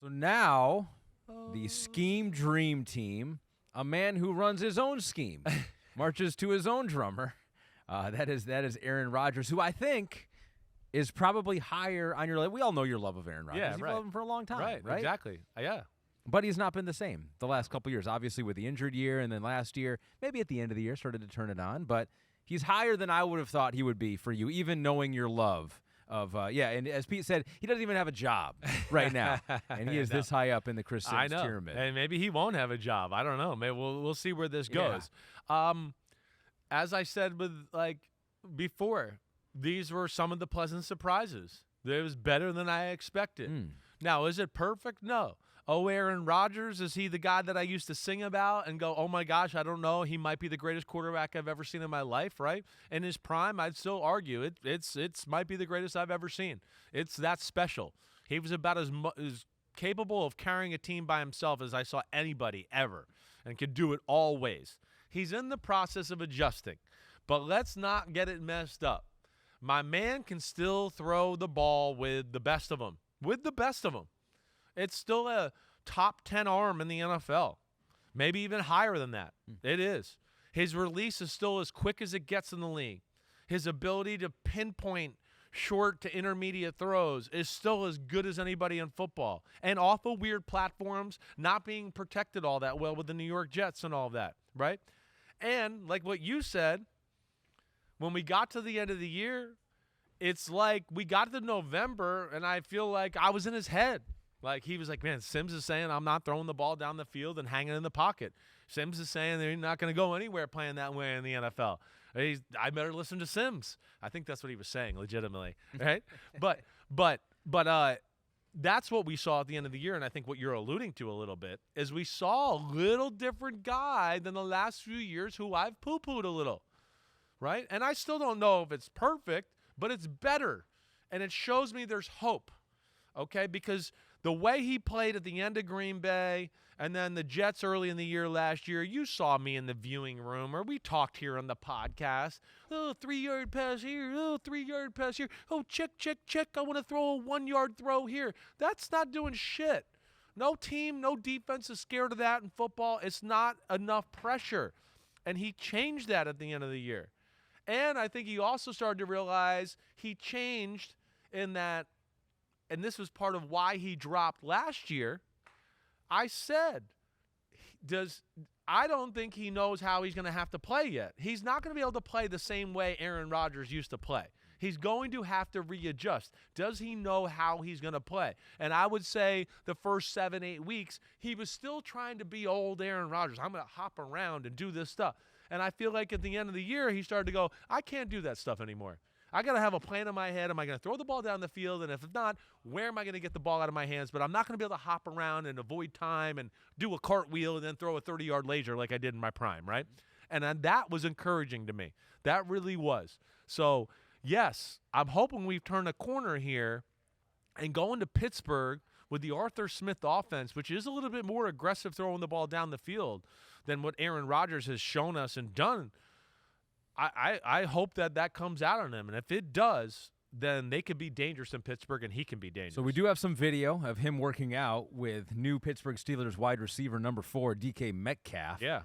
So now, the scheme dream team, a man who runs his own scheme, marches to his own drummer. That is Aaron Rodgers, who I think is probably higher on your list. We all know your love of Aaron Rodgers. Yeah, You've right. loved him for a long time, right? Exactly. Yeah. But he's not been the same the last couple years. Obviously, with the injured year, and then last year, maybe at the end of the year, started to turn it on. But he's higher than I would have thought he would be for you, even knowing your love of and as Pete said, he doesn't even have a job right now, and he is this high up in the Chris Simms pyramid. And maybe he won't have a job. I don't know. Maybe we'll see where this goes. As I said before, these were some of the pleasant surprises. It was better than I expected. Now, is it perfect? No. Oh, Aaron Rodgers, is he the guy that I used to sing about and go, oh my gosh, I don't know, he might be the greatest quarterback I've ever seen in my life, right? In his prime, I'd still argue it's might be the greatest I've ever seen. It's that special. He was about as capable of carrying a team by himself as I saw anybody ever, and could do it all ways. He's in the process of adjusting, but let's not get it messed up. My man can still throw the ball with the best of them. It's still a top 10 arm in the NFL, maybe even higher than that. It is. His release is still as quick as it gets in the league. His ability to pinpoint short to intermediate throws is still as good as anybody in football. And off of weird platforms, not being protected all that well with the New York Jets and all of that, right? And like what you said, when we got to the end of the year, it's like we got to November, and I feel like I was in his head. Like, he was like, man, Simms is saying I'm not throwing the ball down the field and hanging in the pocket. Simms is saying they're not going to go anywhere playing that way in the NFL. I better listen to Simms. I think that's what he was saying, legitimately, right? but that's what we saw at the end of the year, and I think what you're alluding to a little bit is we saw a little different guy than the last few years who I've poo-pooed a little, right? And I still don't know if it's perfect, but it's better, and it shows me there's hope, okay? Because the way he played at the end of Green Bay and then the Jets early in the year last year, you saw me in the viewing room, or we talked here on the podcast. Oh, 3-yard pass here. Oh, 3-yard pass here. Oh, check. I want to throw a 1-yard throw here. That's not doing shit. No team, no defense is scared of that in football. It's not enough pressure. And he changed that at the end of the year. And I think he also started to realize he changed in that, and this was part of why he dropped last year. I said, I don't think he knows how he's going to have to play yet. He's not going to be able to play the same way Aaron Rodgers used to play. He's going to have to readjust. Does he know how he's going to play? And I would say the first 7-8 weeks, he was still trying to be old Aaron Rodgers. I'm going to hop around and do this stuff. And I feel like at the end of the year, he started to go, I can't do that stuff anymore. I got to have a plan in my head. Am I going to throw the ball down the field? And if not, where am I going to get the ball out of my hands? But I'm not going to be able to hop around and avoid time and do a cartwheel and then throw a 30-yard laser like I did in my prime, right? And that was encouraging to me. That really was. So, yes, I'm hoping we've turned a corner here and going to Pittsburgh with the Arthur Smith offense, which is a little bit more aggressive throwing the ball down the field than what Aaron Rodgers has shown us and done. I hope that comes out on him. And if it does, then they could be dangerous in Pittsburgh and he can be dangerous. So we do have some video of him working out with new Pittsburgh Steelers wide receiver number 4, DK Metcalf. Yeah.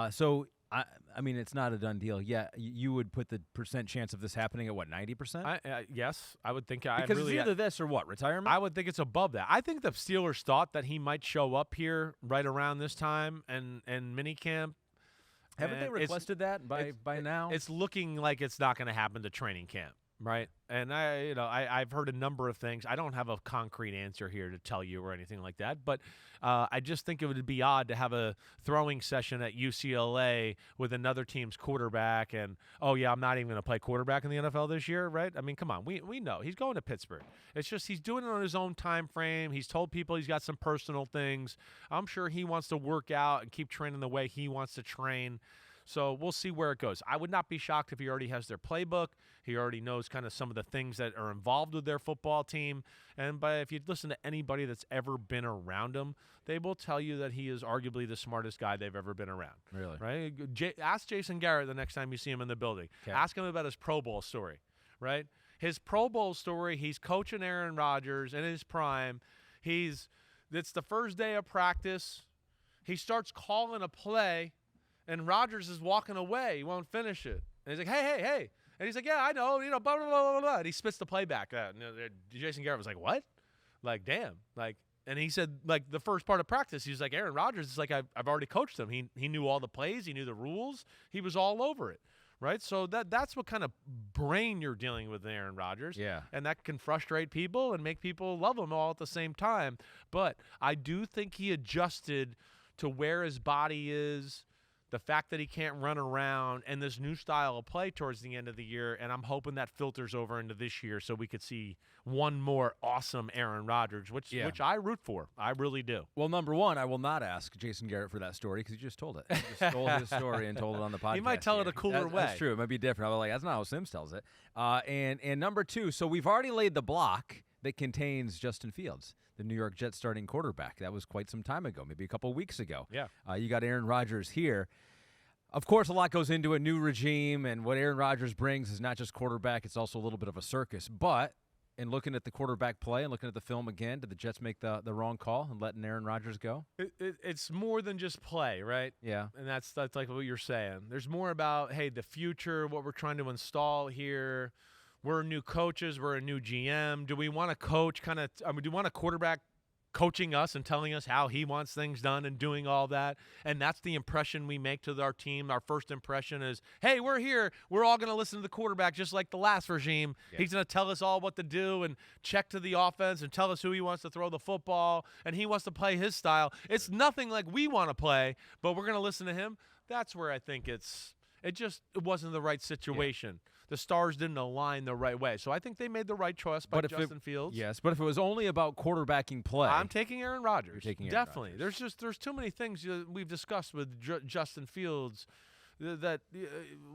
So, I mean, it's not a done deal. Yeah, you would put the percent chance of this happening at, what, 90%? Yes, I would think. Because it's either this or what, retirement? I would think it's above that. I think the Steelers thought that he might show up here right around this time and minicamp. Haven't they requested that by now? It's looking like it's not going to happen to training camp, right? And I've heard a number of things. I don't have a concrete answer here to tell you or anything like that, but I just think it would be odd to have a throwing session at UCLA with another team's quarterback and, oh, yeah, I'm not even going to play quarterback in the NFL this year, right? I mean, come on. We know. He's going to Pittsburgh. It's just he's doing it on his own time frame. He's told people he's got some personal things. I'm sure he wants to work out and keep training the way he wants to train. So we'll see where it goes. I would not be shocked if he already has their playbook. He already knows kind of some of the things that are involved with their football team. And if you listen to anybody that's ever been around him, they will tell you that he is arguably the smartest guy they've ever been around. Really? Right? Ask Jason Garrett the next time you see him in the building. Okay. Ask him about his Pro Bowl story, right? His Pro Bowl story, he's coaching Aaron Rodgers in his prime. He's It's the first day of practice. He starts calling a play, and Rodgers is walking away. He won't finish it. And he's like, hey. And he's like, yeah, I know, blah, blah, blah, blah, blah. And he spits the play back. Jason Garrett was like, what? Like, damn. Like, and he said, like, the first part of practice, he was like, Aaron Rodgers is like, I've already coached him. He knew all the plays. He knew the rules. He was all over it, right? So that's what kind of brain you're dealing with, Aaron Rodgers. Yeah. And that can frustrate people and make people love him all at the same time. But I do think he adjusted to where his body is, the fact that he can't run around, and this new style of play towards the end of the year, and I'm hoping that filters over into this year so we could see one more awesome Aaron Rodgers, which I root for. I really do. Well, number one, I will not ask Jason Garrett for that story because he just told it. He just stole his story and told it on the podcast. He might tell it a cooler way. That's true. It might be different. I was like, that's not how Simms tells it. And number two, so we've already laid the block that contains Justin Fields, the New York Jets starting quarterback. That was quite some time ago, maybe a couple weeks ago. Yeah. You got Aaron Rodgers here. Of course, a lot goes into a new regime, and what Aaron Rodgers brings is not just quarterback, it's also a little bit of a circus. But in looking at the quarterback play and looking at the film again, did the Jets make the wrong call and letting Aaron Rodgers go? It's more than just play, right? Yeah. And that's like what you're saying. There's more about, hey, the future, what we're trying to install here. We're new coaches. We're a new GM. Do we want a coach do you want a quarterback coaching us and telling us how he wants things done and doing all that? And that's the impression we make to our team. Our first impression is, hey, we're here. We're all going to listen to the quarterback just like the last regime. Yeah. He's going to tell us all what to do and check to the offense and tell us who he wants to throw the football, and he wants to play his style. It's nothing like we want to play, but we're going to listen to him. That's where I think it wasn't the right situation. Yeah. The stars didn't align the right way. So I think they made the right choice by Justin Fields. Yes, but if it was only about quarterbacking play. I'm taking Aaron Rodgers. You're taking Aaron Definitely. Rodgers. There's too many things we've discussed with Justin Fields that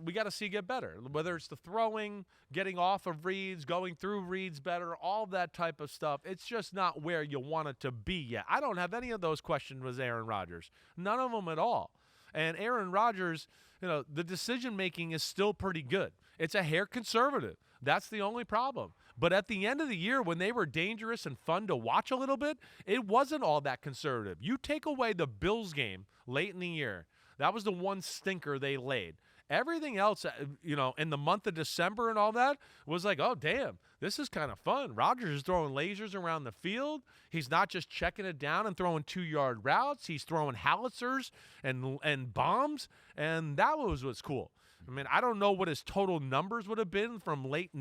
we got to see get better. Whether it's the throwing, getting off of reads, going through reads better, all that type of stuff. It's just not where you want it to be yet. I don't have any of those questions with Aaron Rodgers. None of them at all. And Aaron Rodgers, the decision-making is still pretty good. It's a hair conservative. That's the only problem. But at the end of the year, when they were dangerous and fun to watch a little bit, it wasn't all that conservative. You take away the Bills game late in the year, that was the one stinker they laid. Everything else, in the month of December and all that was like, oh, damn, this is kind of fun. Rodgers is throwing lasers around the field. He's not just checking it down and throwing 2-yard routes. He's throwing howitzers and bombs, and that was what's cool. I mean, I don't know what his total numbers would have been from late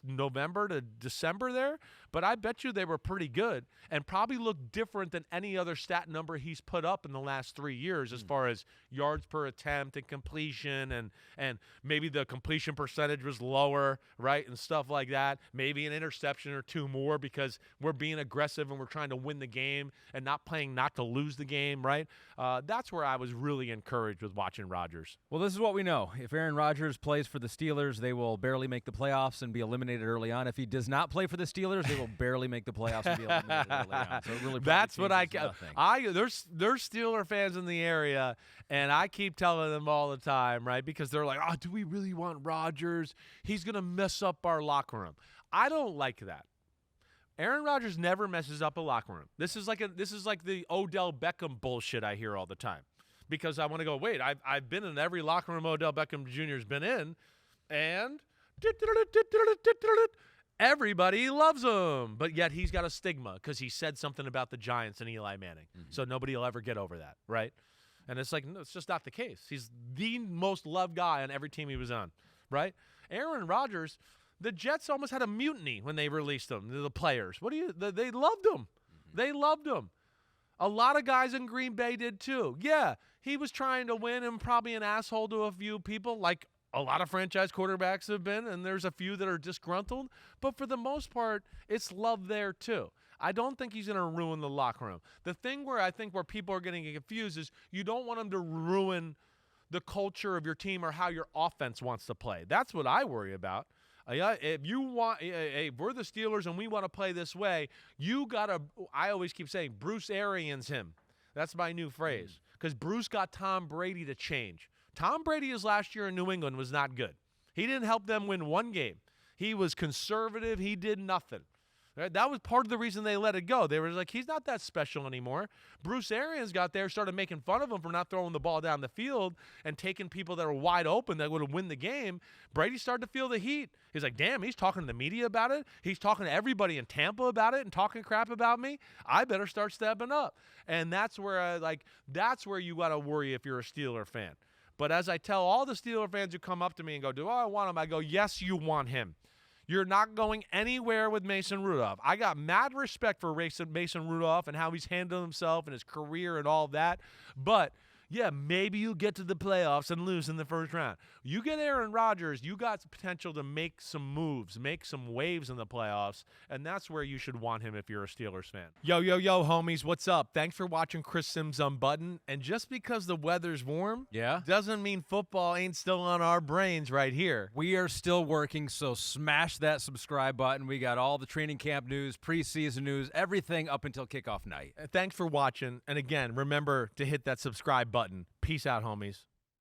November to December there, but I bet you they were pretty good and probably look different than any other stat number he's put up in the last 3 years as far as yards per attempt and completion, and maybe the completion percentage was lower, right, and stuff like that. Maybe an interception or two more because we're being aggressive and we're trying to win the game and not playing not to lose the game, right? That's where I was really encouraged with watching Rodgers. Well, this is what we know. If Aaron Rodgers plays for the Steelers, they will barely make the playoffs and be eliminated early on. If he does not play for the Steelers, they will barely make the playoffs and be eliminated early on. So it really that's what there's Steeler fans in the area, and I keep telling them all the time, right? Because they're like, "Oh, do we really want Rodgers? He's gonna mess up our locker room." I don't like that. Aaron Rodgers never messes up a locker room. This is like the Odell Beckham bullshit I hear all the time. Because I want to go, wait, I've been in every locker room Odell Beckham Jr.'s been in, and everybody loves him. But yet he's got a stigma because he said something about the Giants and Eli Manning. Mm-hmm. So nobody will ever get over that, right? And it's like, no, it's just not the case. He's the most loved guy on every team he was on, right? Aaron Rodgers, the Jets almost had a mutiny when they released him, the players. They loved him. Mm-hmm. They loved him. A lot of guys in Green Bay did too. Yeah, he was trying to win and probably an asshole to a few people, like a lot of franchise quarterbacks have been, and there's a few that are disgruntled. But for the most part, it's love there too. I don't think he's going to ruin the locker room. The thing where people are getting confused is you don't want him to ruin the culture of your team or how your offense wants to play. That's what I worry about. If we're the Steelers and we want to play this way, you got to, I always keep saying, Bruce Arians him. That's my new phrase. Because Bruce got Tom Brady to change. Tom Brady's last year in New England was not good. He didn't help them win one game. He was conservative. He did nothing. Right? That was part of the reason they let it go. They were like, he's not that special anymore. Bruce Arians got there, started making fun of him for not throwing the ball down the field and taking people that were wide open that would have won the game. Brady started to feel the heat. He's like, damn, he's talking to the media about it. He's talking to everybody in Tampa about it and talking crap about me. I better start stepping up. And that's where that's where you got to worry if you're a Steeler fan. But as I tell all the Steeler fans who come up to me and go, do I want him? I go, yes, you want him. You're not going anywhere with Mason Rudolph. I got mad respect for Mason Rudolph and how he's handled himself and his career and all that. But, yeah, maybe you get to the playoffs and lose in the first round. You get Aaron Rodgers, you got the potential to make some moves, make some waves in the playoffs, and that's where you should want him if you're a Steelers fan. Yo, homies, what's up? Thanks for watching Chris Simms Unbuttoned. And just because the weather's warm doesn't mean football ain't still on our brains right here. We are still working, so smash that subscribe button. We got all the training camp news, preseason news, everything up until kickoff night. Thanks for watching. And again, remember to hit that subscribe button. Peace out, homies.